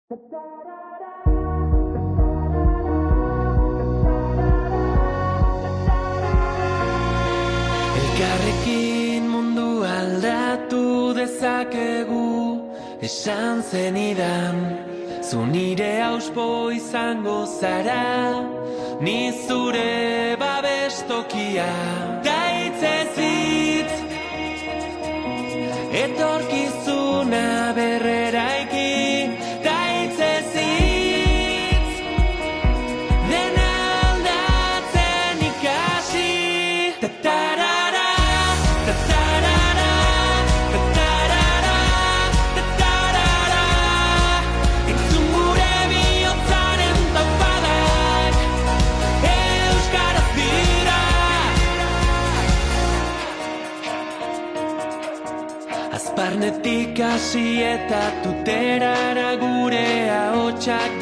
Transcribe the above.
Elkarrekin mundu aldatu dezakegu, esan zenidan, zu nire auspo izango zara, ni zure babestokia. Daitzez hitz, etorkizuna berreraiki. Daitzez hitz, dena aldatzen ikasi. Tatarara, tatarara, tatarara, tatarara. Entzun gure bihotzaren taupadak, euskaraz dira. Azparnetik hasi eta tuterara gure ahotsak